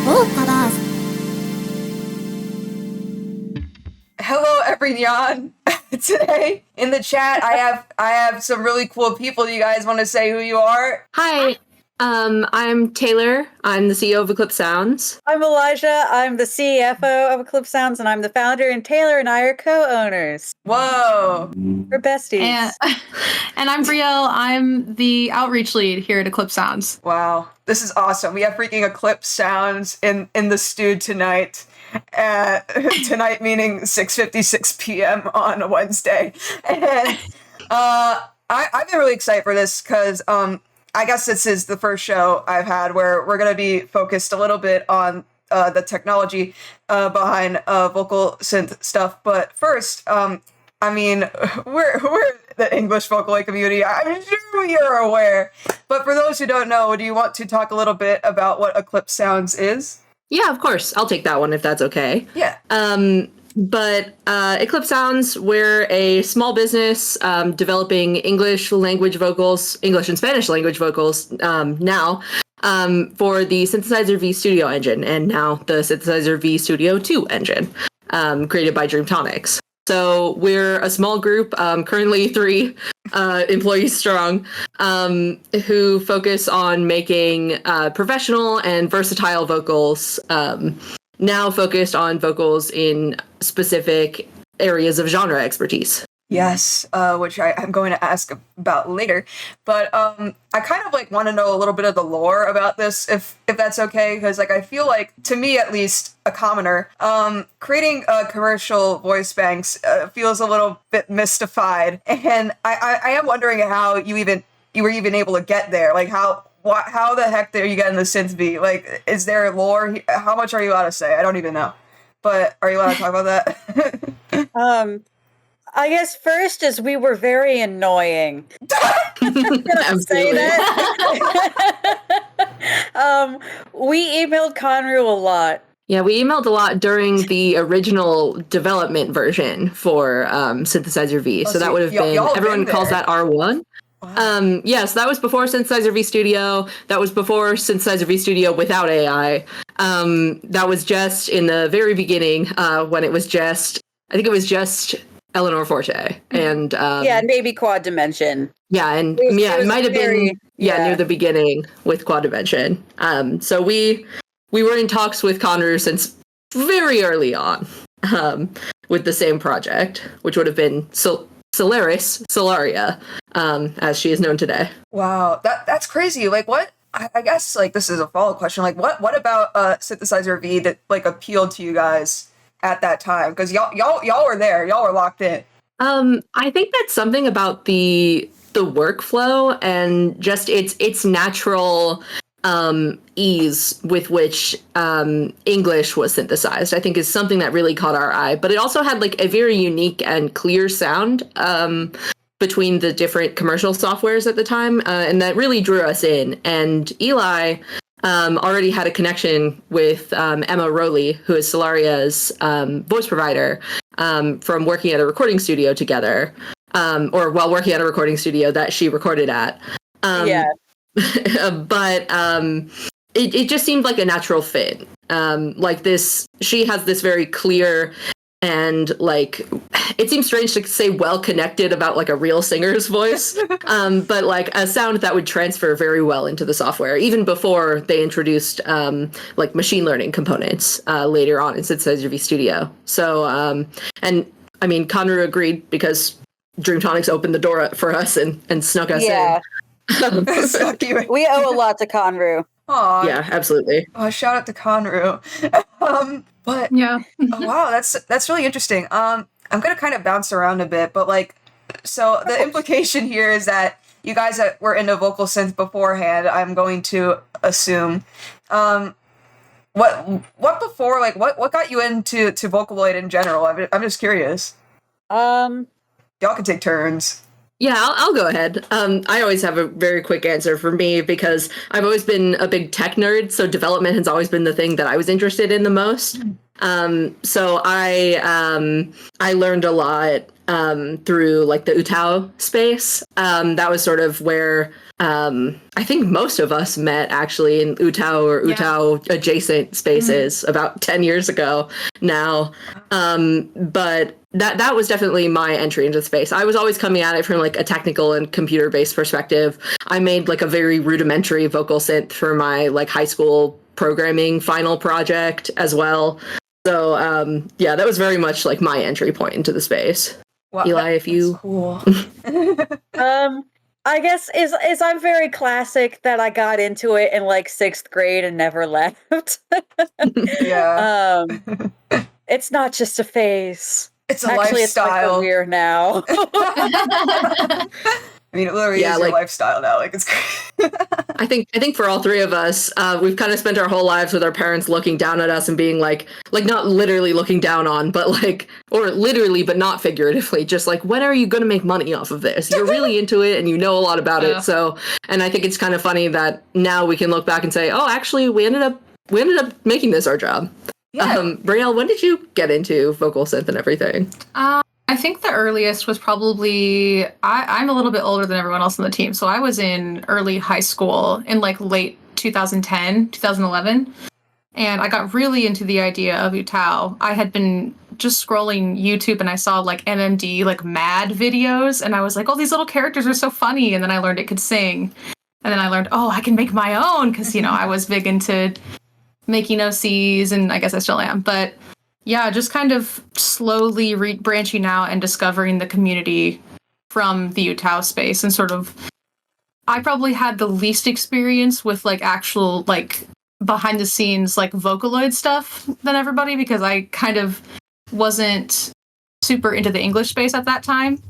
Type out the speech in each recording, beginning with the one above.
VOCAVERSE. Hello, everyone. Today in the chat, I have some really cool people. Do you guys want to say who you are? Hi, I'm Taylor. I'm the CEO of Eclipsed Sounds. I'm Elijah. I'm the CFO of Eclipsed Sounds, and I'm the founder. And Taylor and I are co-owners. Whoa. We're besties. And I'm Brielle. I'm the outreach lead here at Eclipsed Sounds. Wow. This is awesome. We have freaking Eclipsed Sounds in the stew tonight. Tonight meaning 6:56 p.m. on a Wednesday. And I've been really excited for this because I guess this is the first show I've had where we're going to be focused a little bit on the technology behind vocal synth stuff. But first, I mean, we're the English Vocaloid community. I'm sure you're aware. But for those who don't know, do you want to talk a little bit about what Eclipsed Sounds is? Yeah, of course. I'll take that one if that's okay. Yeah. But Eclipsed Sounds, we're a small business developing English language vocals, English and Spanish language vocals now for the Synthesizer V Studio engine and now the Synthesizer V Studio 2 engine created by Dreamtonics. So we're a small group, currently 3 employees strong, who focus on making professional and versatile vocals, now focused on vocals in specific areas of genre expertise. Yes, which I'm going to ask about later. But I kind of like want to know a little bit of the lore about this, if that's okay, because like I feel like, to me at least, a commoner, creating commercial voice banks feels a little bit mystified, and I am wondering how you were even able to get there. Like how the heck are you getting the Synth V? Like, is there lore? How much are you allowed to say? I don't even know. But are you allowed to talk about that? I guess first is we were very annoying. Can I say that? We emailed Conru a lot. Yeah, we emailed a lot during the original development version for Synthesizer V. So that would have been, everyone calls that R1. Wow. Yes, that was before Synthesizer V Studio. That was before Synthesizer V Studio without AI. That was just in the very beginning when it was just, I think it was just Eleanor Forte and and maybe Quad Dimension. Yeah, and it might have been near the beginning with Quad Dimension. So we were in talks with Conru since very early on with the same project, which would have been SOLARIA, as she is known today. Wow, that's crazy. Like, what? I guess like this is a follow-up question. Like, what about Synthesizer V that like appealed to you guys at that time? Because y'all were there, y'all were locked in. I think that's something about the workflow and just its natural ease with which English was synthesized, I think is something that really caught our eye. But it also had like a very unique and clear sound between the different commercial softwares at the time, and that really drew us in. And Eli already had a connection with Emma Rowley, who is Solaria's voice provider, from working at a recording studio together, or while working at a recording studio that she recorded at. But it just seemed like a natural fit. Like this, she has this very clear and like, it seems strange to say well-connected about like a real singer's voice, but like a sound that would transfer very well into the software, even before they introduced like machine learning components later on in Synthesizer V Studio. So, and I mean, Conru agreed because Dreamtonics opened the door up for us and snuck us in. We owe a lot to Conru. Aw. Yeah, absolutely. Oh, shout out to Conru. But yeah. Wow, that's really interesting. I'm gonna kind of bounce around a bit, but like, so the implication here is that you guys that were into vocal synth beforehand, I'm going to assume. What before, like, what got you into Vocaloid in general? I'm just curious. Y'all can take turns. Yeah, I'll go ahead. I always have a very quick answer for me because I've always been a big tech nerd, so development has always been the thing that I was interested in the most. So I learned a lot through like the UTAU space. That was sort of where I think most of us met actually in Utah or Utah adjacent spaces about 10 years ago now. But that was definitely my entry into the space. I was always coming at it from like a technical and computer-based perspective. I made like a very rudimentary vocal synth for my like high school programming final project as well. So that was very much like my entry point into the space. Wow, Eli, if you cool. I guess is I'm very classic that I got into it in like 6th grade and never left. Yeah. It's not just a phase. It's a Actually, lifestyle. It's my career now. I mean, it literally is your lifestyle now. Like, it's crazy. I think for all three of us, we've kind of spent our whole lives with our parents looking down at us and being like not literally looking down on, but like, or literally, but not figuratively, just like, when are you going to make money off of this? You're really into it and you know a lot about it. So, and I think it's kind of funny that now we can look back and say, oh, actually, we ended up making this our job. Yeah. Brielle, when did you get into vocal synth and everything? I think the earliest was probably, I'm a little bit older than everyone else on the team, so I was in early high school in like late 2010, 2011, and I got really into the idea of Utah. I had been just scrolling YouTube and I saw like MMD, like Mad videos, and I was like, oh, these little characters are so funny, and then I learned it could sing, and then I learned, oh, I can make my own, because, I was big into making OCs, and I guess I still am, but yeah, just kind of slowly branching out and discovering the community from the Utah space, and sort of, I probably had the least experience with like actual like behind the scenes like Vocaloid stuff than everybody, because I kind of wasn't super into the English space at that time.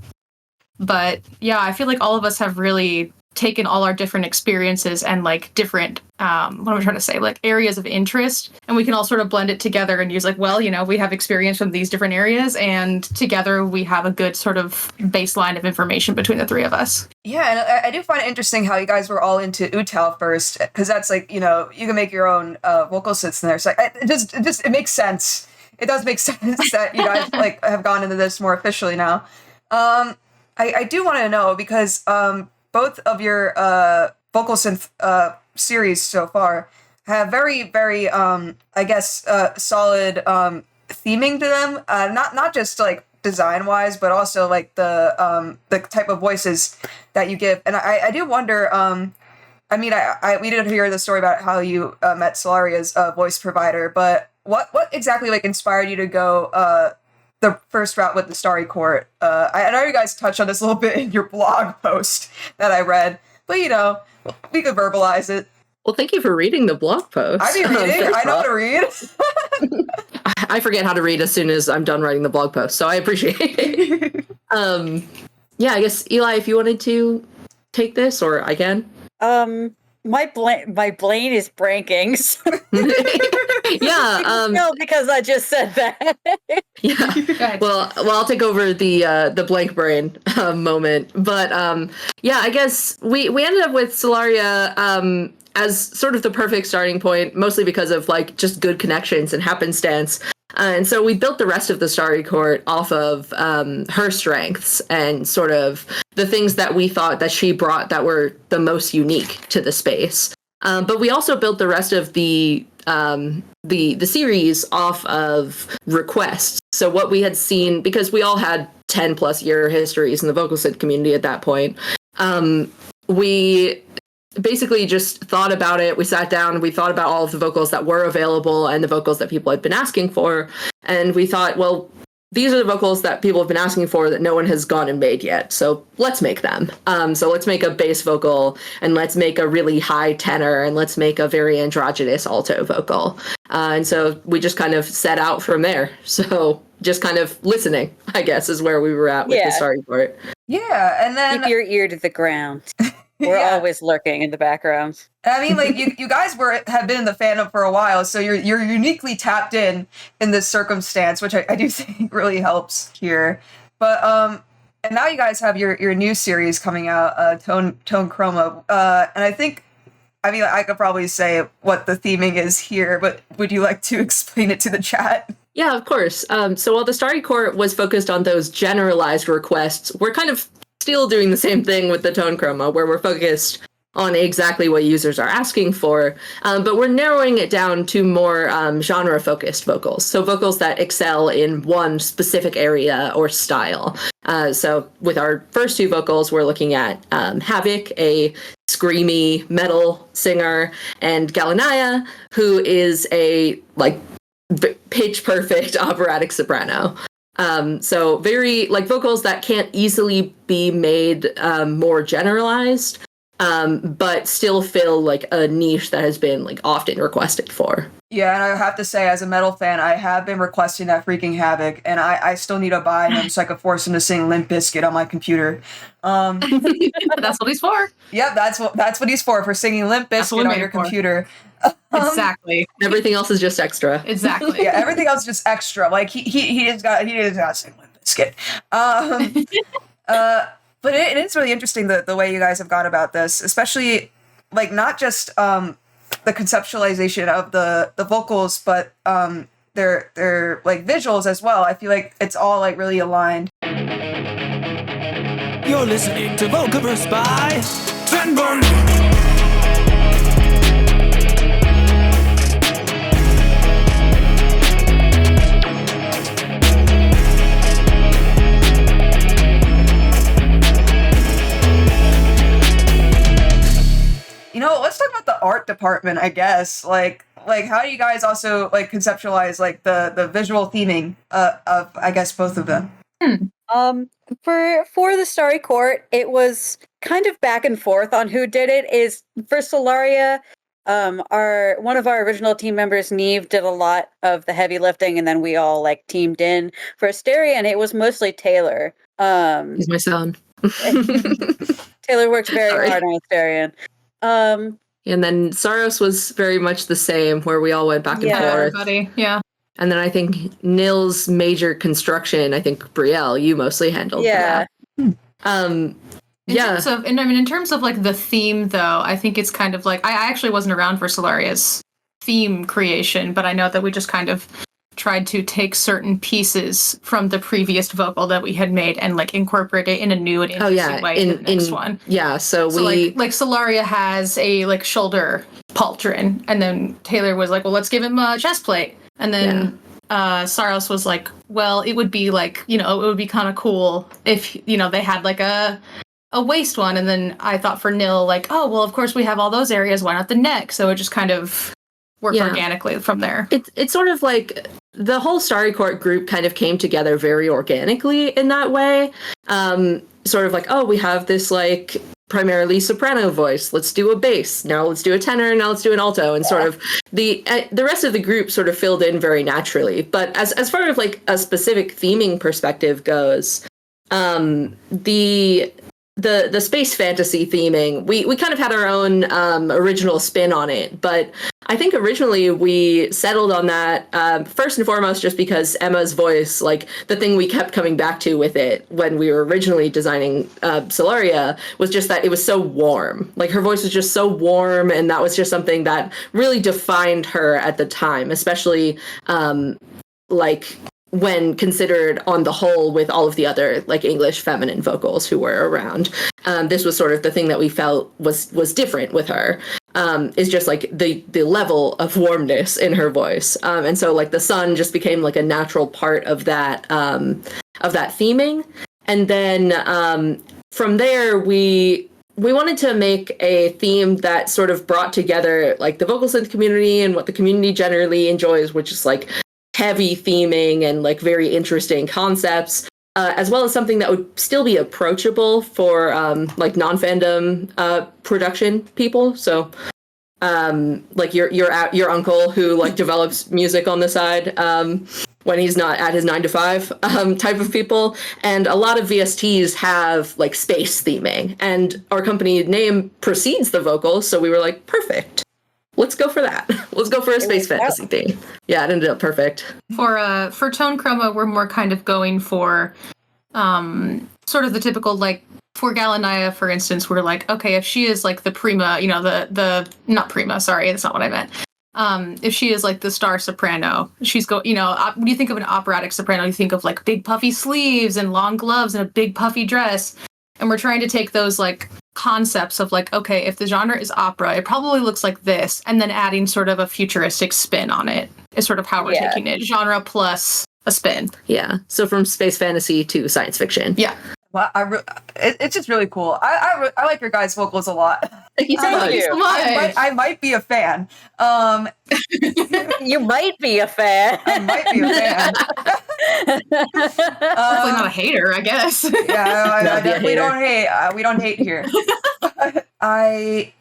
But yeah, I feel like all of us have really taken all our different experiences and like different what am I trying to say, like areas of interest, and we can all sort of blend it together and use like, well, we have experience from these different areas, and together we have a good sort of baseline of information between the three of us. Yeah, and I do find it interesting how you guys were all into Utah first, because that's like, you can make your own vocal synths in there. So it makes sense. It does make sense that you guys like have gone into this more officially now. I do want to know, because both of your vocal synth series so far have very, very, I guess, solid theming to them. Not just like design wise, but also like the type of voices that you give. And I do wonder. We did hear the story about how you met Solaria's voice provider, but what exactly like inspired you to go the first route with the Starry Court? I know you guys touched on this a little bit in your blog post that I read, but we could verbalize it. Well, thank you for reading the blog post. I be reading. I know how to read. I forget how to read as soon as I'm done writing the blog post, so I appreciate it. I guess, Eli, if you wanted to take this, or I can. My brain is breaking. So yeah. No, because I just said that. Yeah. Well, I'll take over the blank brain moment. But I guess we ended up with Solaria as sort of the perfect starting point, mostly because of like just good connections and happenstance. And so we built the rest of the Starry Court off of her strengths and sort of the things that we thought that she brought that were the most unique to the space. But we also built the rest of the series off of requests. So what we had seen, because we all had 10 plus year histories in the vocal synth community at that point, we basically just thought about it. We sat down, we thought about all of the vocals that were available and the vocals that people had been asking for. And we thought, well, these are the vocals that people have been asking for that no one has gone and made yet. So let's make them. So let's make a bass vocal, and let's make a really high tenor, and let's make a very androgynous alto vocal. And so we just kind of set out from there. So just kind of listening, I guess, is where we were at with the Starry Court. Yeah, and then keep your ear to the ground. We're always lurking in the background. I mean, like you guys have been in the fandom for a while, so you're uniquely tapped in this circumstance, which I do think really helps here. But and now you guys have your new series coming out, Tone Chroma, and I think, I could probably say what the theming is here, but would you like to explain it to the chat? Yeah, of course. So while the Starry Court was focused on those generalized requests, we're kind of still doing the same thing with the Tone Chroma, where we're focused on exactly what users are asking for, but we're narrowing it down to more genre-focused vocals. So vocals that excel in one specific area or style. So with our first two vocals, we're looking at HXVOC, a screamy metal singer, and GALENAIA, who is a pitch-perfect operatic soprano. So very vocals that can't easily be made more generalized, but still fill a niche that has been often requested for. Yeah, and I have to say, as a metal fan, I have been requesting that freaking HXVOC, and I still need to buy him so I can force him to sing Limp Bizkit on my computer. That's what he's for. Yep, that's what he's for singing Limp Bizkit on your computer. Exactly. Everything else is just extra. Exactly. Yeah, everything else is just extra. He just got to sing Limp Bizkit. But it is really interesting the way you guys have gone about this, especially not just the conceptualization of the vocals, but their visuals as well. I feel like it's all really aligned. You're listening to VOCAVERSE by Fandom. Let's talk about the art department, I guess. How do you guys also conceptualize the visual theming of I guess both of them? For the Starry Court, it was kind of back and forth on who did it. Is for SOLARIA, one of our original team members, Neve, did a lot of the heavy lifting, and then we all teamed in. For ASTERIAN, it was mostly Taylor. He's my son. Taylor works very hard on ASTERIAN. And then SAROS was very much the same, where we all went back and forth. Everybody, yeah. And then I think Nil's major construction, I think Brielle, you mostly handled that. In terms of the theme, though, I think it's kind of I actually wasn't around for Solaria's theme creation, but I know that we just kind of tried to take certain pieces from the previous vocal that we had made and incorporate it in a new and interesting way in the next one. Yeah, so we Solaria has a shoulder pauldron, and then Taylor was well, let's give him a chest plate, and then Saros was well, it would be it would be kind of cool if they had a waist one, and then I thought for Nil oh well, of course we have all those areas, why not the neck? So it just kind of worked organically from there. It's sort of the whole Starry Court group kind of came together very organically in that way. Sort of oh, we have this primarily soprano voice. Let's do a bass. Now let's do a tenor. Now let's do an alto. And sort of the rest of the group sort of filled in very naturally. But as far as a specific theming perspective goes, the space fantasy theming, we kind of had our own original spin on it, but I think originally we settled on that first and foremost just because Emma's voice, the thing we kept coming back to with it when we were originally designing SOLARIA was just that it was so warm. Her voice was just so warm, and that was just something that really defined her at the time, especially when considered on the whole with all of the other English feminine vocals who were around. This was sort of the thing that we felt was different with her, is just the level of warmness in her voice. And so the sun just became a natural part of that theming. And then from there we wanted to make a theme that sort of brought together the vocal synth community and what the community generally enjoys, which is heavy theming and very interesting concepts, as well as something that would still be approachable for non-fandom production people. So your uncle who develops music on the side when he's not at his 9 to 5 type of people. And a lot of VSTs have space theming, and our company name precedes the vocals, so we were perfect. Let's go for that. Let's go for a space fantasy theme. Yeah, it ended up perfect. For Tone Chroma, we're more kind of going for sort of the typical for GALENAIA, for instance, we're okay, if she is the prima, the not prima, sorry, that's not what I meant. If she is the star soprano, she's when you think of an operatic soprano, you think of big puffy sleeves and long gloves and a big puffy dress. and we're trying to take those like concepts of like, okay, if the genre is opera, it probably looks like this, and then adding sort of a futuristic spin on it is sort of how we're taking it. Genre plus a spin. Yeah. So from space fantasy to science fiction. Yeah. Well, it's just really cool. I like your guys' vocals a lot. Thank you so much. I might be a fan. You might be a fan. I might be a fan. Definitely not a hater, I guess. Yeah, we don't hate here. I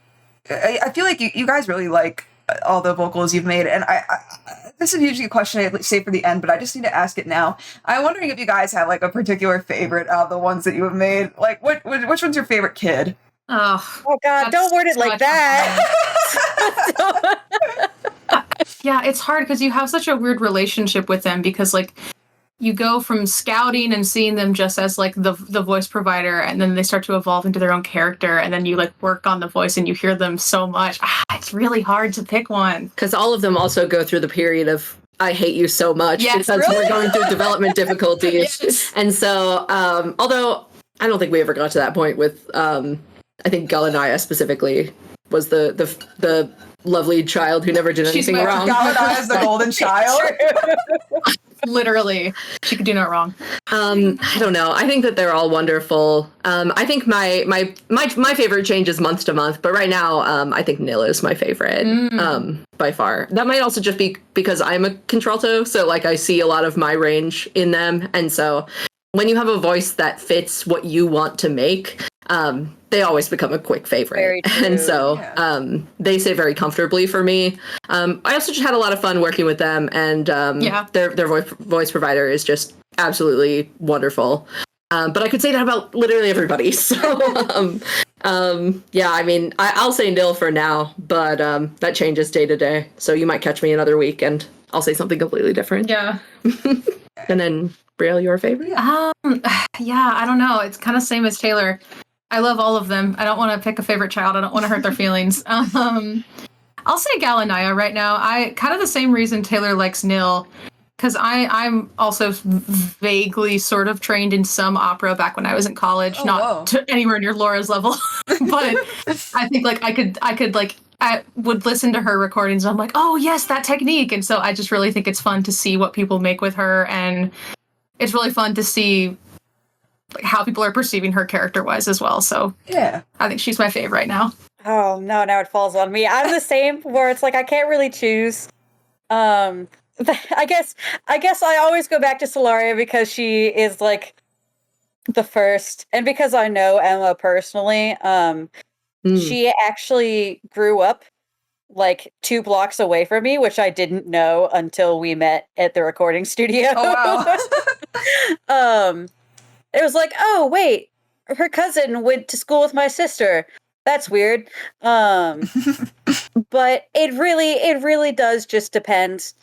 feel like you guys really like all the vocals you've made, and I this is usually a question I save for the end, but I just need to ask it now. I'm wondering if you guys have like a particular favorite out of the ones that you have made. Like, which one's your favorite kid? Oh God! Don't word it like that. Yeah, it's hard because you have such a weird relationship with them because like you go from scouting and seeing them just as like the voice provider, and then they start to evolve into their own character, and then you like work on the voice and you hear them so much. It's really hard to pick one. Because all of them also go through the period of I hate you so much because we're going through development difficulties. Yes. And so, although I don't think we ever got to that point with, I think GALENAIA specifically was the lovely child who never did anything wrong. GALENAIA is the golden child. Literally, she could do no wrong. I don't know. I think that they're all wonderful. I think my favorite changes month to month, but right now, I think Nil is my favorite by far. That might also just be because I'm a contralto, so like I see a lot of my range in them, and so when you have a voice that fits what you want to make, they always become a quick favorite. And so they stay very comfortably for me. I also just had a lot of fun working with them, and their voice provider is just absolutely wonderful. But I could say that about literally everybody. So, I mean, I'll say Nil for now, but that changes day to day. So you might catch me another week and I'll say something completely different. Yeah. And then, Brielle, your favorite? Yeah, I don't know. It's kind of same as Taylor. I love all of them. I don't want to pick a favorite child. I don't want to hurt their feelings. I'll say GALENAIA right now. I kind of the same reason Taylor likes Nil, because I'm also vaguely sort of trained in some opera back when I was in college, to anywhere near Laura's level. But I think like I would listen to her recordings and I'm like, oh yes, that technique. And so I just really think it's fun to see what people make with her, and it's really fun to see like how people are perceiving her character-wise as well. So yeah, I think she's my fave right now. Oh no, now it falls on me. I'm the same, where it's like I can't really choose. I guess I always go back to SOLARIA because she is like the first, and because I know Emma personally. She actually grew up like 2 blocks away from me, which I didn't know until we met at the recording studio. Oh wow. It was like, oh wait, her cousin went to school with my sister. That's weird. But it really does just depend.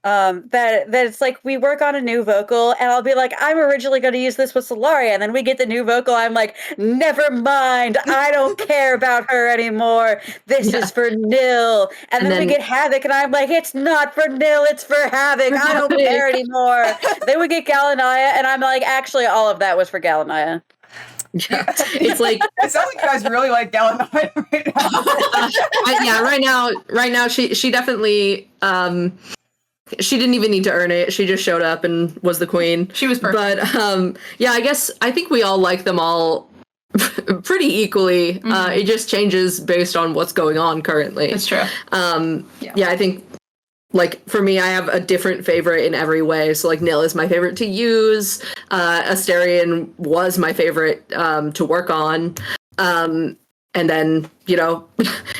That it's like we work on a new vocal and I'll be like, I'm originally going to use this with SOLARIA, and then we get the new vocal. I'm like, never mind. I don't care about her anymore. This is for Nil. And then we get Havoc and I'm like, it's not for Nil. It's for Havoc. I don't care anymore. Then we get GALENAIA and I'm like, actually all of that was for GALENAIA. Yeah. It's like it sounds like you guys really like GALENAIA right now. Right now she definitely she didn't even need to earn it. She just showed up and was the queen. She was perfect. But I think we all like them all pretty equally. Mm-hmm. It just changes based on what's going on currently. That's true. I think like for me, I have a different favorite in every way. So like Nil is my favorite to use. ASTERIAN was my favorite to work on. And then,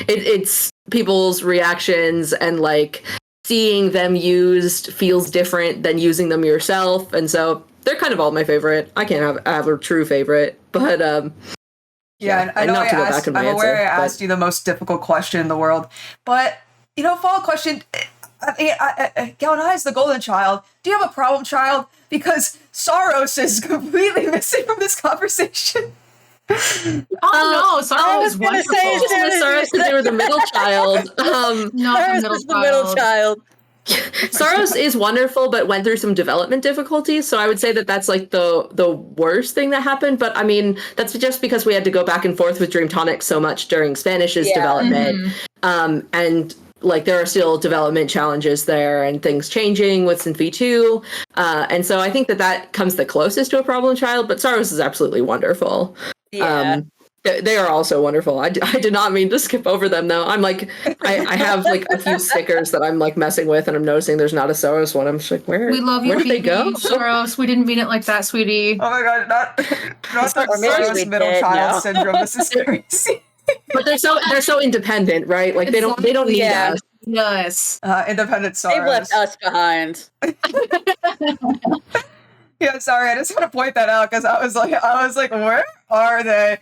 it's people's reactions and like seeing them used feels different than using them yourself. And so they're kind of all my favorite. I can't have a true favorite, but and I know I'm aware I asked you the most difficult question in the world, but follow-up question. GALENAIA is the golden child. Do you have a problem child? Because SAROS is completely missing from this conversation. Oh no, SAROS was wonderful. SAROS because they were the middle child. Not the middle child. Saros is wonderful, but went through some development difficulties. So I would say that that's like the worst thing that happened. But I mean, that's just because we had to go back and forth with Dreamtonic so much during Spanish's development. And like there are still development challenges there and things changing with Synth V2. And so I think that comes the closest to a problem child, but Saros is absolutely wonderful. Yeah. They are also wonderful. I did not mean to skip over them though. I'm like, I have like a few stickers that I'm like messing with, and I'm noticing there's not a Saros one. I'm just like, where? We love you, where did they go? Saros. We didn't mean it like that, sweetie. Oh my god, not the Or maybe Saros we middle did, child no. syndrome. This is crazy. But they're so independent, right? Like they don't need Yeah. us. Yes. Independent They've Saros. left us behind. Yeah, sorry, I just want to point that out because I was like, where are they?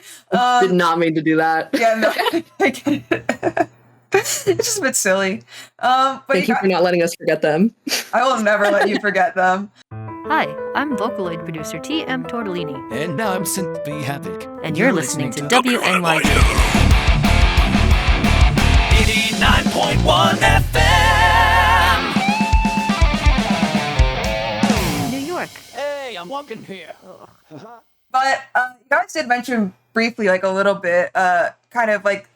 Did not mean to do that. Yeah, no, I get it. It's just a bit silly. But Thank you for not letting us forget them. I will never let you forget them. Hi, I'm Vocaloid producer tmtortellini, And now I'm Synth V Havoc. and you're listening to WNYC. 89.1 FM. New York. Hey, I'm walking here. But you guys did mention briefly, like a little bit, kind of like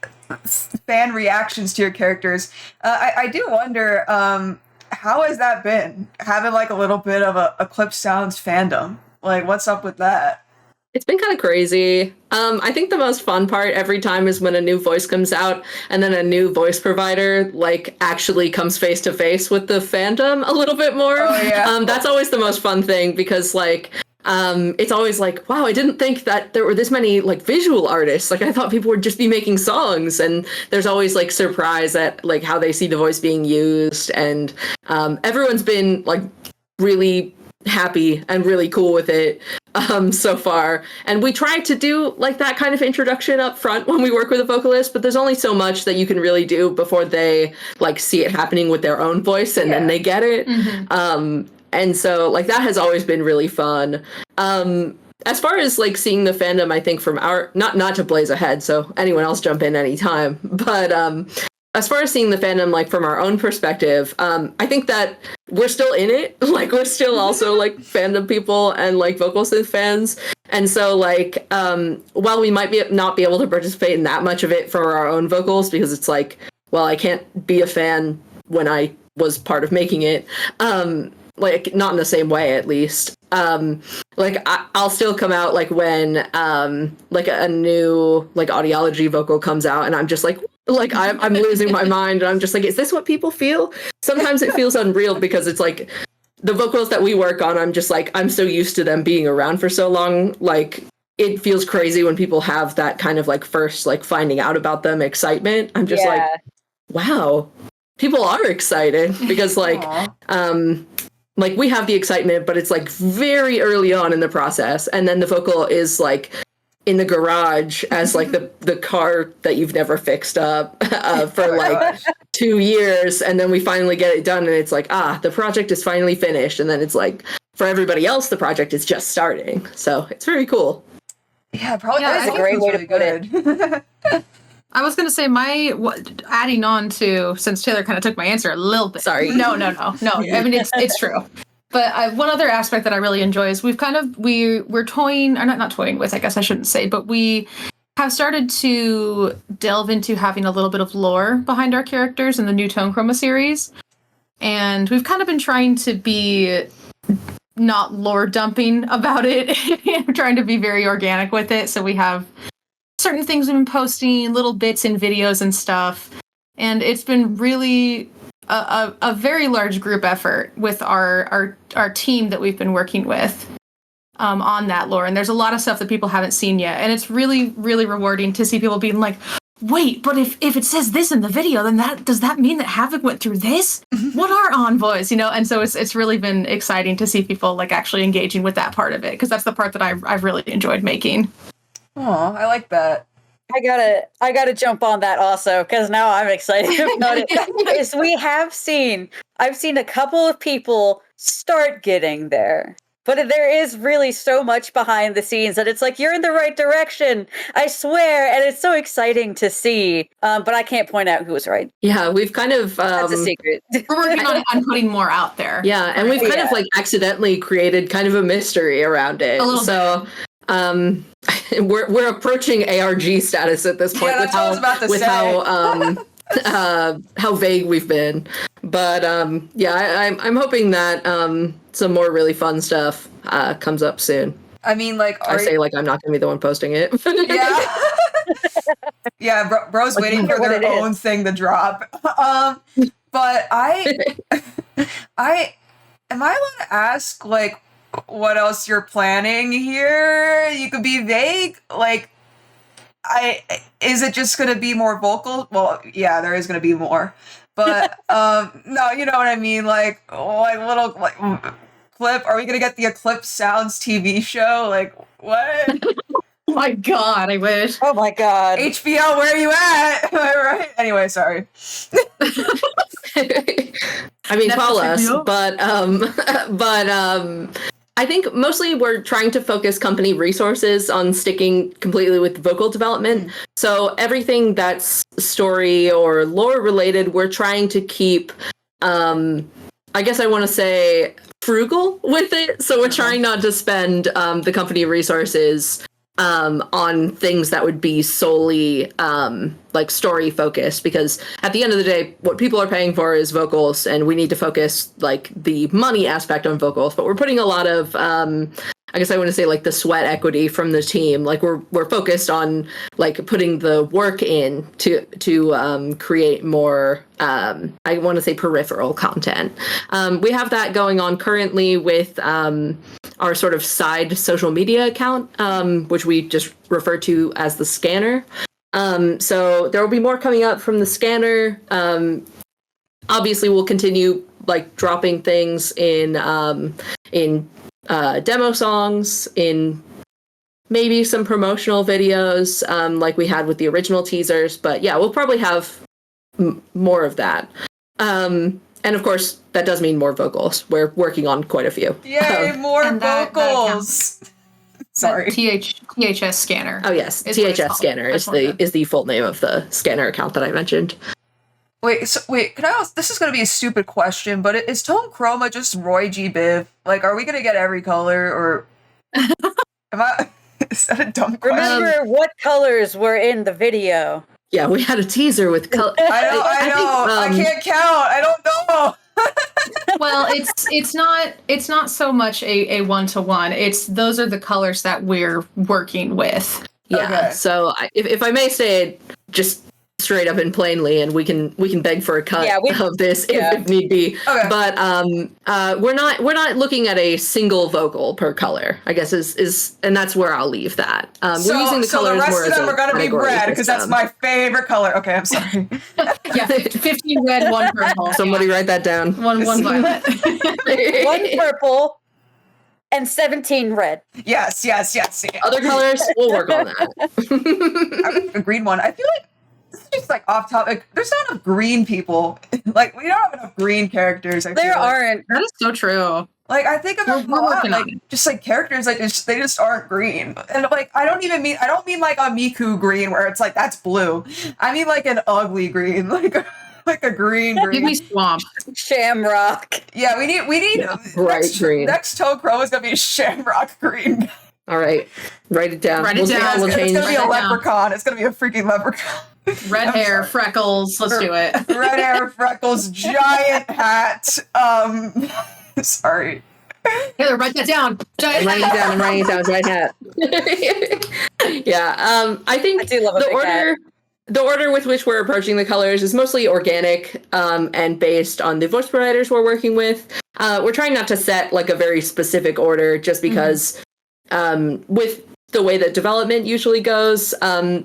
fan reactions to your characters. I do wonder, how has that been? Having like a little bit of a Eclipsed Sounds fandom. Like, what's up with that? It's been kind of crazy. I think the most fun part every time is when a new voice comes out and then a new voice provider like actually comes face to face with the fandom a little bit more. Oh, yeah. That's always the most fun thing because like it's always like, wow, I didn't think that there were this many like visual artists. Like I thought people would just be making songs, and there's always like surprise at like how they see the voice being used, and everyone's been like really happy and really cool with it so far. And we try to do like that kind of introduction up front when we work with a vocalist, but there's only so much that you can really do before they like see it happening with their own voice and then they get it. And so like that has always been really fun. As far as like seeing the fandom, I think from our not to blaze ahead, so anyone else jump in anytime, but as far as seeing the fandom, like from our own perspective, I think that we're still in it. Like we're still also like fandom people and like vocal synth fans. And so like, while we might not be able to participate in that much of it for our own vocals, because it's like, well, I can't be a fan when I was part of making it. Like not in the same way, at least. Like I'll still come out like when like a new like audiology vocal comes out, and I'm just like I'm losing my mind, and I'm just like, is this what people feel? Sometimes it feels unreal because it's like the vocals that we work on, I'm just like, I'm so used to them being around for so long, like it feels crazy when people have that kind of like first like finding out about them excitement. I'm just like, wow, people are excited because like like we have the excitement, but it's like very early on in the process, and then the vocal is like in the garage as like the car that you've never fixed up for like 2 years, and then we finally get it done, and it's like, the project is finally finished, and then it's like for everybody else the project is just starting, so it's very cool. Yeah, probably. Yeah, That is I a great way to put it. I was going to say adding on to, since Taylor kind of took my answer a little bit. Sorry. No. I mean, it's true. But one other aspect that I really enjoy is we're toying, or not toying with, I guess I shouldn't say, but we have started to delve into having a little bit of lore behind our characters in the new Tone Chroma series. And we've kind of been trying to be not lore dumping about it, trying to be very organic with it. So we have certain things we've been posting, little bits in videos and stuff. And it's been really a very large group effort with our team that we've been working with on that lore. And there's a lot of stuff that people haven't seen yet. And it's really, really rewarding to see people being like, wait, but if it says this in the video, then does that mean that Havoc went through this? What are envoys? And so it's really been exciting to see people like actually engaging with that part of it, because that's the part that I've really enjoyed making. Oh, I like that. I gotta jump on that also, because now I'm excited about it. Is I've seen a couple of people start getting there. But there is really so much behind the scenes that it's like, you're in the right direction, I swear, and it's so exciting to see. But I can't point out who was right. Yeah, we've kind of That's a secret. We're working on putting more out there. Yeah, and we've kind of like accidentally created kind of a mystery around it. A little so we're approaching ARG status at this point how vague we've been. But I'm hoping that some more really fun stuff comes up soon. I mean, like, I'm not going to be the one posting it. Yeah. Yeah, bro's waiting for their own thing to drop. But am I allowed to ask, like, what else you're planning here? You could be vague. Like, is it just gonna be more vocal? Well, yeah, there is gonna be more. But no, you know what I mean? Like little clip. Are we gonna get the Eclipsed Sounds TV show? Like, what? Oh my god, I wish. Oh my god. HBO, where are you at? Am I right? Anyway, sorry. I mean, call us, but I think mostly we're trying to focus company resources on sticking completely with vocal development. So everything that's story or lore related, we're trying to keep, I guess I want to say, frugal with it. So we're trying not to spend the company resources on things that would be solely like story focused, because at the end of the day, what people are paying for is vocals, and we need to focus like the money aspect on vocals. But we're putting a lot of I guess I want to say like the sweat equity from the team. Like we're focused on like putting the work in to create more I want to say peripheral content. We have that going on currently with our sort of side social media account, which we just refer to as the Scanner. So there will be more coming up from the Scanner. Obviously, we'll continue like dropping things in demo songs, in maybe some promotional videos, like we had with the original teasers. But yeah, we'll probably have more of that. And of course, that does mean more vocals. We're working on quite a few. Yay, more vocals! Sorry. THS Scanner. Oh yes, THS Scanner is the full name of the Scanner account that I mentioned. Wait, can I ask, this is going to be a stupid question, but is Tone Chroma just Roy G. Biv? Like, are we going to get every color, or is that a dumb question? Remember what colors were in the video? Yeah, we had a teaser with color. I know. I can't count. I don't know. Well, it's not so much a one-to-one. Those are the colors that we're working with. Yeah. Okay. So if I may say it just straight up and plainly, and we can beg for a cut of this if need be. Okay. But we're not looking at a single vocal per color, I guess is and that's where I'll leave that. We're using the colors the rest more of them are going to be red because that's my favorite color. Okay, I'm sorry. Yeah, 15 red, 1 purple. Somebody write that down. One violet. 1 purple and 17 red. Yes. Other colors, we'll work on that. A green one. I feel like this is just like off topic. There's not enough green people. Like, we don't have enough green characters. There aren't. That is so true. Like, I think about a lot, like, just like characters, like they just aren't green. And like, I don't mean like a Miku green where it's like that's blue. I mean like an ugly green, like a green. Give me swamp. Shamrock. Yeah, we need bright green. Next Tone Chroma is gonna be shamrock green. All right, write it down. Write it down. We'll change. It's gonna be a leprechaun. It's gonna be a freaking leprechaun. Red hair, freckles. Let's do it. Red hair, freckles, giant hat. Sorry. Taylor, write that down. I'm writing it down. Giant hat. Yeah. I think I do love the order with which we're approaching the colors is mostly organic and based on the voice providers we're working with. We're trying not to set like a very specific order just because with the way that development usually goes,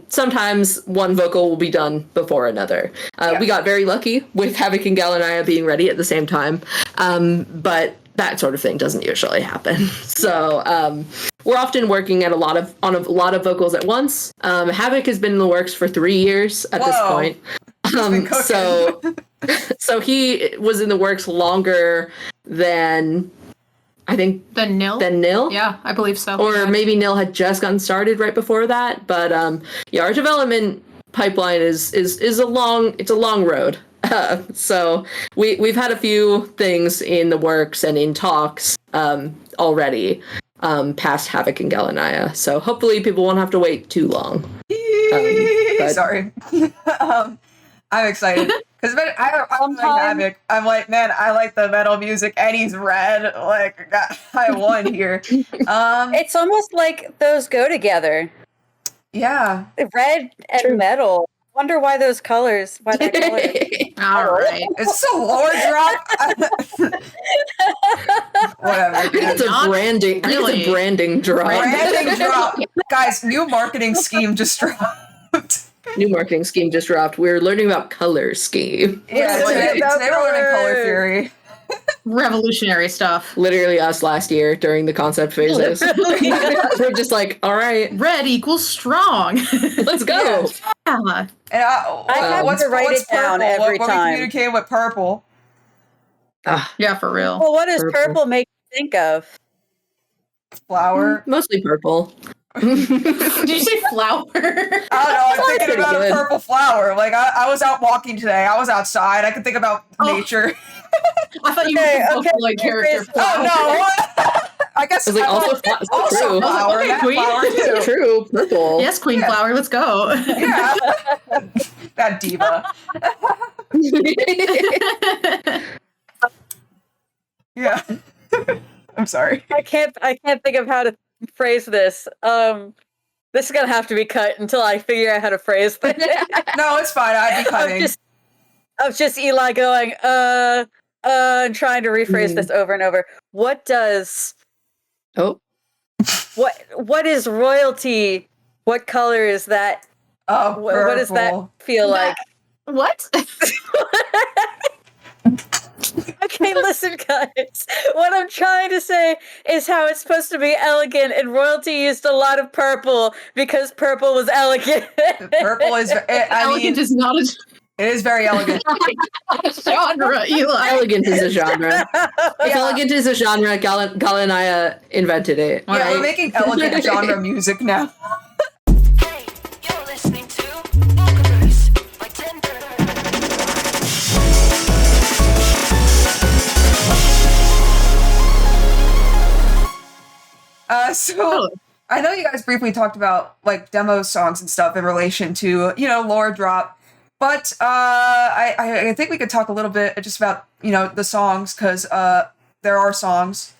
sometimes one vocal will be done before another. We got very lucky with HXVOC and GALENAIA being ready at the same time, but that sort of thing doesn't usually happen. So we're often working at on a lot of vocals at once. HXVOC has been in the works for 3 years at this point. So he was in the works longer than I think Then nil. than nil. Yeah, I believe so. Or Yeah. maybe nil had just gotten started right before that. But yeah, our development pipeline is a long road. So we've had a few things in the works and in talks already past HXVOC and GALENAIA. So hopefully people won't have to wait too long. But- Sorry. I'm excited because I'm like HXVOC. I'm like, man, I like the metal music, and he's red. Like, I won here. It's almost like those go together. Yeah. Red and metal. Wonder why those colors. Why that color? All right. Is this a lower drop? Whatever. I think it's a branding. I think Really. it's a branding drop. Branding drop. Guys, new marketing scheme just dropped. New marketing scheme just dropped. We're learning about color scheme. Yeah, today we're learning color theory. Revolutionary stuff. Literally us last year during the concept phases. We're just like, all right, Red equals strong. let's go. Yeah. And I have to write it down purple? every What we time. communicate with purple? Yeah, for real. Well, what does Purple. purple make you think of? Flower. Mostly purple. Did you say flower? I don't know. I'm thinking pretty about good. a purple flower. Like I was out walking today. I was outside. I could think about nature. I thought you Okay, were okay, Vocaloid character. Oh no! I guess I was like, also, also true. flower. Okay, That queen. flower too. True, purple. Yes, Queen Yeah. Flower, let's go. Yeah. That diva. Yeah. I'm sorry. I can't think of how to phrase this. This is gonna have to be cut until I figure out how to phrase this. No, it's fine. I'd be cutting. Of just Eli going, and trying to rephrase this over and over. What does Oh, what is royalty? What color is that? Oh, What does that purple. feel like? What? Okay, listen, guys. What I'm trying to say is how it's supposed to be elegant, and royalty used a lot of purple because purple was elegant. Purple is. I Elegant mean, is not a it is very elegant. genre, Eli. elegant is a genre. If Yeah. elegant is a genre, GALENAIA invented it. Yeah, we're right? making elegant genre music now. Hey, you're listening to VOCAVERSE by So I know you guys briefly talked about like demo songs and stuff in relation to lower drop, but I think we could talk a little bit just about the songs because there are songs,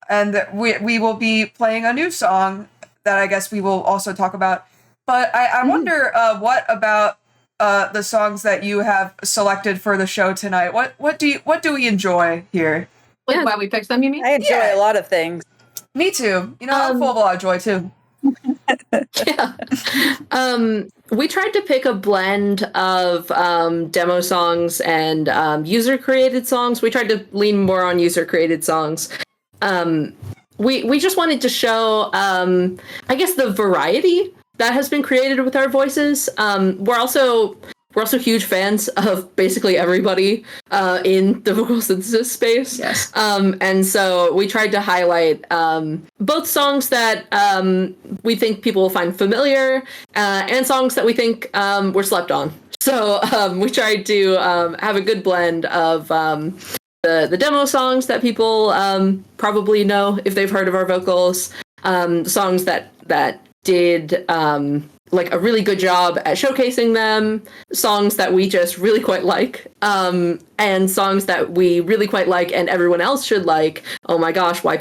and that we will be playing a new song that I guess we will also talk about. But I wonder what about the songs that you have selected for the show tonight? What do we enjoy here? Like Yeah. why we picked them, you mean? I enjoy Yeah. a lot of things. Me too. I'm full of a lot of joy too. Yeah. We tried to pick a blend of demo songs and user created songs. We tried to lean more on user created songs. We just wanted to show, I guess, the variety that has been created with our voices. We're also huge fans of basically everybody in the vocal synthesis space. Yes. And so we tried to highlight both songs that we think people will find familiar and songs that we think were slept on. So we tried to have a good blend of the demo songs that people probably know if they've heard of our vocals, songs that did like a really good job at showcasing them, songs that we just really quite like, and songs that we really quite like and everyone else should like. Oh my gosh, why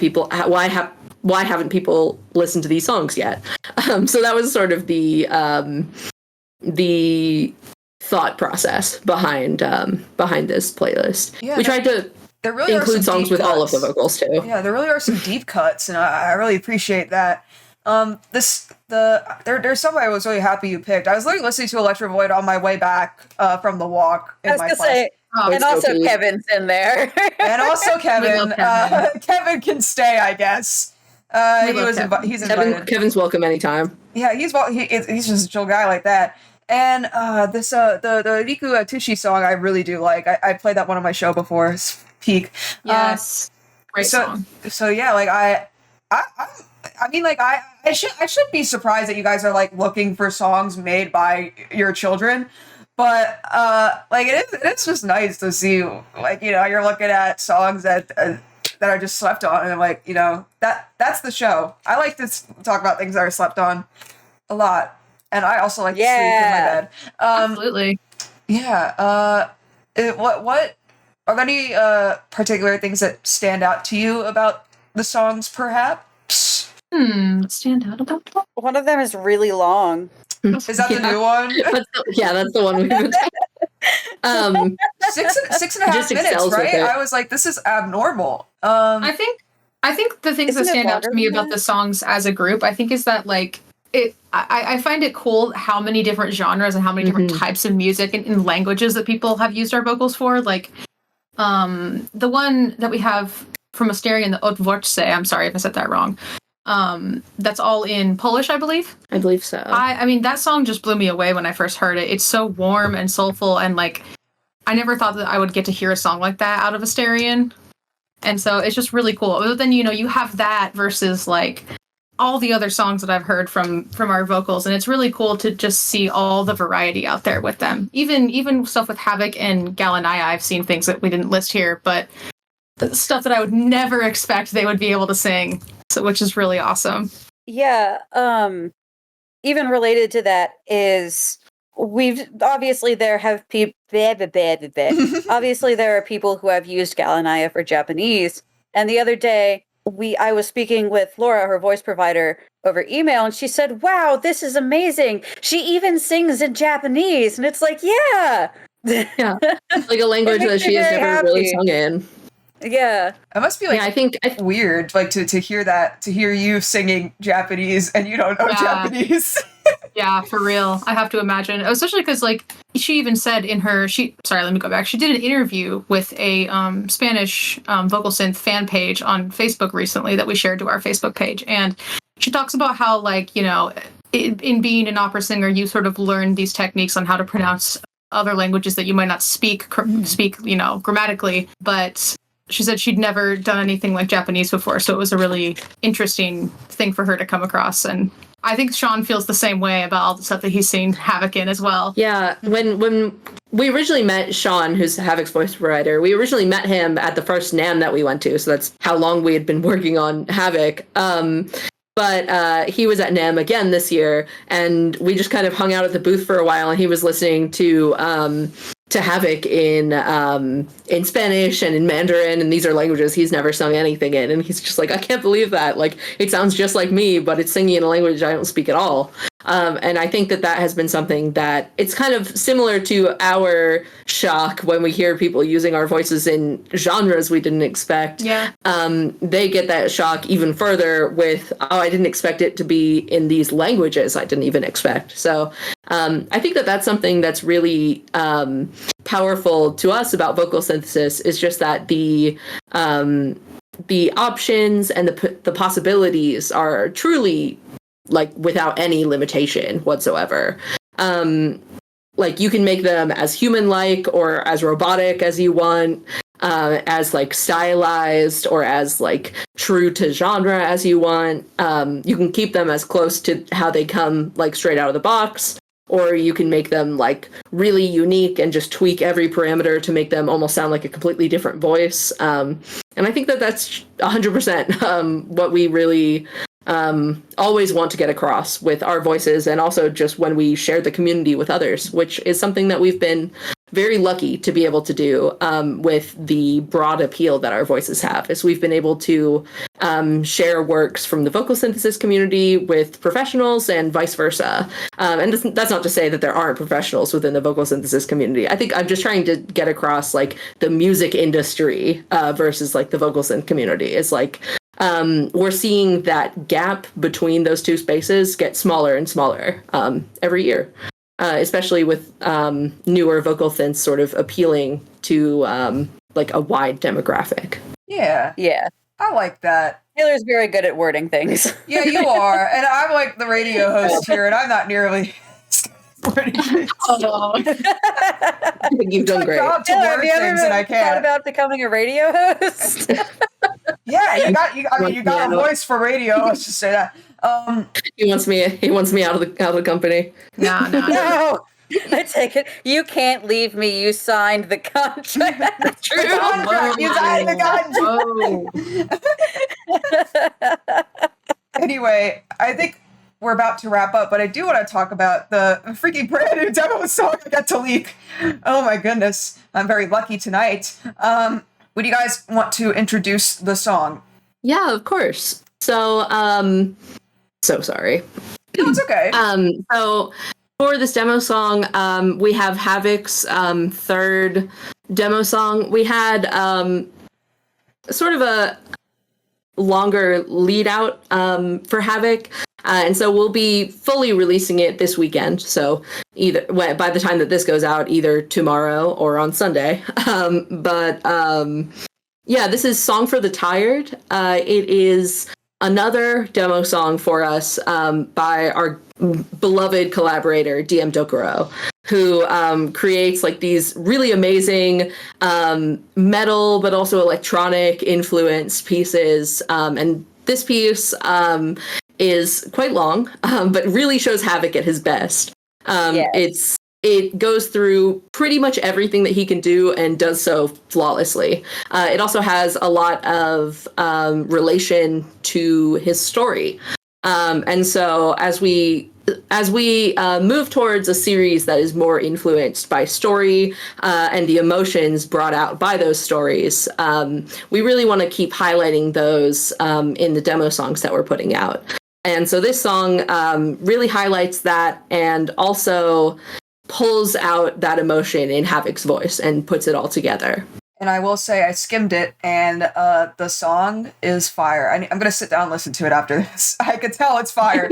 haven't people listened to these songs yet? So that was sort of the thought process behind this playlist. Yeah, We tried to There really are include some songs deep with all of the cuts. vocals too. Yeah, there really are some deep cuts, and I really appreciate that. There's some I was really happy you picked. I was literally listening to Electro Void on my way back from the walk in I was my gonna class. say, Oh, and it's also so cute. Kevin's in there. And also Kevin. love Kevin. Kevin can stay, I guess. We He love was Kevin. he's invited. Kevin's welcome anytime. Yeah, he's just a chill guy like that. And the Riku Tushi song I really do like. I played that one on my show before. It's peak. yes. Great song. So yeah, like I mean, like I should be surprised that you guys are like looking for songs made by your children, but like it is just nice to see, like, you know, you're looking at songs that are just slept on, and I'm like, you know, that's the show. I like to talk about things that are slept on a lot, and I also like to sleep in my bed. Absolutely. Yeah. What are there any particular things that stand out to you about the songs, perhaps? Stand out about that? One of them is really long. Is that the new one? That's the one we've been six and a half Just minutes, excels with right? it. I was like, this is abnormal. I think the things that Isn't it stand out to longer me than about that? the songs as a group, I think, is that like I find it cool how many different genres and how many different types of music and languages that people have used our vocals for. Like the one that we have from ASTERIAN, the HXVOC, I'm sorry if I said that wrong. That's all in Polish, I believe. I believe so. I mean, that song just blew me away when I first heard it. It's so warm and soulful, and like I never thought that I would get to hear a song like that out of ASTERIAN. And so it's just really cool. But then, you know, you have that versus like all the other songs that I've heard from our vocals, and it's really cool to just see all the variety out there with them. Even stuff with HXVOC and GALENAIA, I've seen things that we didn't list here, but the stuff that I would never expect they would be able to sing, so which is really awesome. Yeah. Even related to that is obviously there have people. Obviously, there are people who have used GALENAIA for Japanese. And the other day, I was speaking with Laura, her voice provider, over email, and she said, "Wow, this is amazing. She even sings in Japanese." And it's like, yeah. Yeah. Like a language It that makes she me has very never really happy. sung in. Yeah. It must be like Yeah, I think weird, like to hear that, to hear you singing Japanese and you don't know Japanese. Yeah, for real. I have to imagine, especially because like she even said in her let me go back. She did an interview with a Spanish vocal synth fan page on Facebook recently that we shared to our Facebook page, and she talks about how, like, you know, in being an opera singer, you sort of learn these techniques on how to pronounce other languages that you might not speak, you know, grammatically, but she said she'd never done anything like Japanese before, so it was a really interesting thing for her to come across. And I think Sean feels the same way about all the stuff that he's seen HXVOC in as well. Yeah, when we originally met Sean, who's HXVOC's voice writer, we originally met him at the first NAMM that we went to, so that's how long we had been working on HXVOC. But he was at NAMM again this year, and we just kind of hung out at the booth for a while, and he was listening to HXVOC in Spanish and in Mandarin, and these are languages he's never sung anything in, and he's just like, I can't believe that. Like, it sounds just like me, but it's singing in a language I don't speak at all. And I think that has been something that it's kind of similar to our shock when we hear people using our voices in genres we didn't expect. Yeah. They get that shock even further with, oh, I didn't expect it to be in these languages I didn't even expect. So I think that that's something that's really powerful to us about vocal synthesis, is just that the options and the possibilities are truly like without any limitation whatsoever. Like, you can make them as human-like or as robotic as you want, as like stylized or as like true to genre as you want. You can keep them as close to how they come, like straight out of the box, or you can make them like really unique and just tweak every parameter to make them almost sound like a completely different voice. And I think that that's 100% what we really always want to get across with our voices, and also just when we share the community with others, which is something that we've been very lucky to be able to do with the broad appeal that our voices have, is we've been able to share works from the vocal synthesis community with professionals and vice versa. And that's not to say that there aren't professionals within the vocal synthesis community. I think I'm just trying to get across like the music industry versus like the vocal synth community. It's like we're seeing that gap between those two spaces get smaller and smaller every year. Especially with newer vocal synths sort of appealing to like a wide demographic. Yeah. Yeah. I like that. Taylor's very good at wording things. Yeah, you are. And I'm like the radio host here, and I'm not nearly wording things. Oh. I think you've done My great. job to Taylor, word have you things, and I ever thought can't. about becoming a radio host? you got a voice for radio. Let's just say that. He wants me out of the company. No. No, I take it. You can't leave me. You signed the contract. True. You signed the contract. Anyway, I think we're about to wrap up, but I do want to talk about the freaking brand new demo song I got to leak. Oh my goodness. I'm very lucky tonight. Would you guys want to introduce the song? Yeah, of course. So, so sorry. No, it's okay. So for this demo song, we have Havoc's third demo song. We had sort of a longer lead out for Havoc. And so we'll be fully releasing it this weekend. So by the time that this goes out, either tomorrow or on Sunday. Yeah, this is Song for the Tired. It is another demo song for us by our beloved collaborator, DM Dokuro, who creates like these really amazing metal, but also electronic influenced pieces. And this piece is quite long, but really shows Havoc at his best. Yes. It goes through pretty much everything that he can do and does so flawlessly. It also has a lot of relation to his story. And so as we move towards a series that is more influenced by story and the emotions brought out by those stories, we really want to keep highlighting those in the demo songs that we're putting out. And so this song really highlights that and also pulls out that emotion in Havoc's voice and puts it all together. And I will say I skimmed it, and the song is fire. I'm going to sit down and listen to it after this. I could tell it's fire.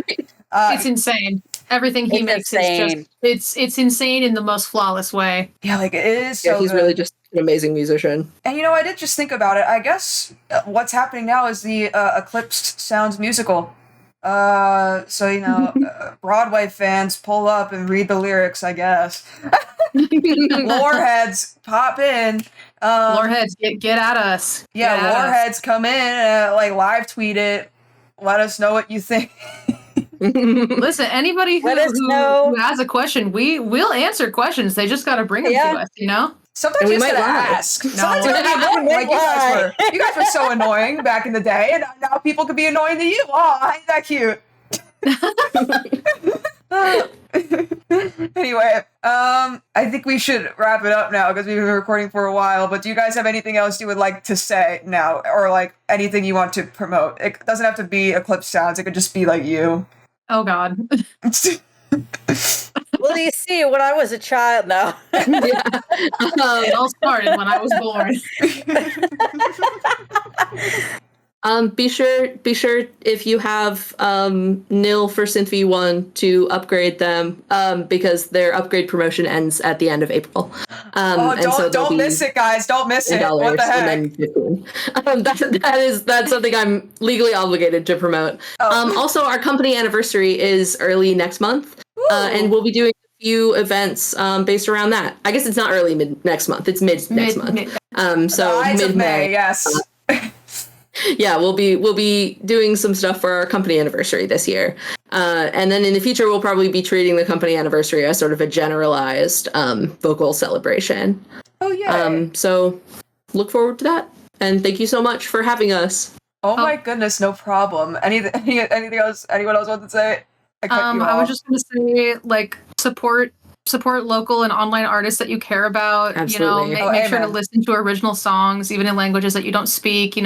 It's insane. Everything he makes insane. is just it's insane in the most flawless way. Yeah, like it is so he's good. really just an amazing musician. And I did just think about it. I guess what's happening now is the Eclipsed Sounds musical. So Broadway fans pull up and read the lyrics, I guess. Loreheads pop in. Loreheads, get at us. Yeah, Get at us. Loreheads come in and live tweet it. Let us know what you think. Listen, anybody who has a question, we'll answer questions. They just got to bring them to us, Sometimes And we you just might gotta lie. ask. Sometimes you gotta be annoying. You guys were so annoying back in the day, and now people can be annoying to you. Oh, ain't that cute? Anyway, I think we should wrap it up now because we've been recording for a while. But do you guys have anything else you would like to say now, or anything you want to promote? It doesn't have to be Eclipse Sounds. It could just be you. Oh God. Well, you see, when I was a child, no. It all started when I was born. Be sure if you have nil for Synth V1 to upgrade them because their upgrade promotion ends at the end of April. Don't miss it, guys! Don't miss it. What the heck? That's something I'm legally obligated to promote. Also, our company anniversary is early next month, and we'll be doing a few events based around that. I guess it's not early next month; it's mid next month. So mid-May. Yes. Yeah, we'll be doing some stuff for our company anniversary this year. And then in the future, we'll probably be treating the company anniversary as sort of a generalized vocal celebration. Oh, yeah. So look forward to that. And thank you so much for having us. Oh my goodness, no problem. Anything else anyone else want to say? I was just going to say, support local and online artists that you care about. Absolutely. Make sure to listen to original songs, even in languages that you don't speak.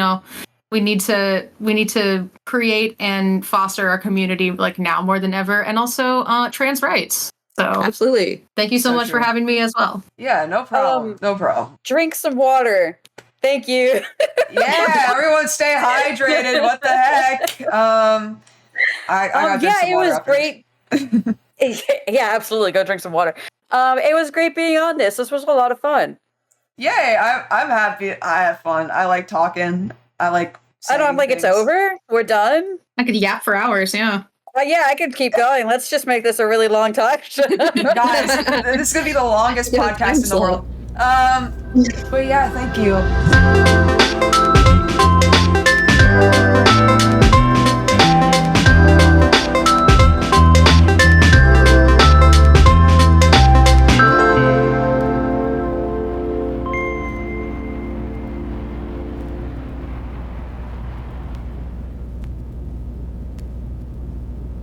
We need to create and foster our community now more than ever, and also trans rights. So absolutely. Thank you so much true. for having me as well. Yeah, no problem. No problem. Drink some water. Thank you. Yeah, everyone stay hydrated. What the heck? I got it was great. Yeah, absolutely. Go drink some water. It was great being on this. This was a lot of fun. Yay! I'm happy. I have fun. I like talking. I like. I don't like it's over. We're done. I could yap for hours. Yeah. Yeah, I could keep going. Let's just make this a really long talk. Guys, this is gonna be the longest podcast in the world. But yeah, thank you.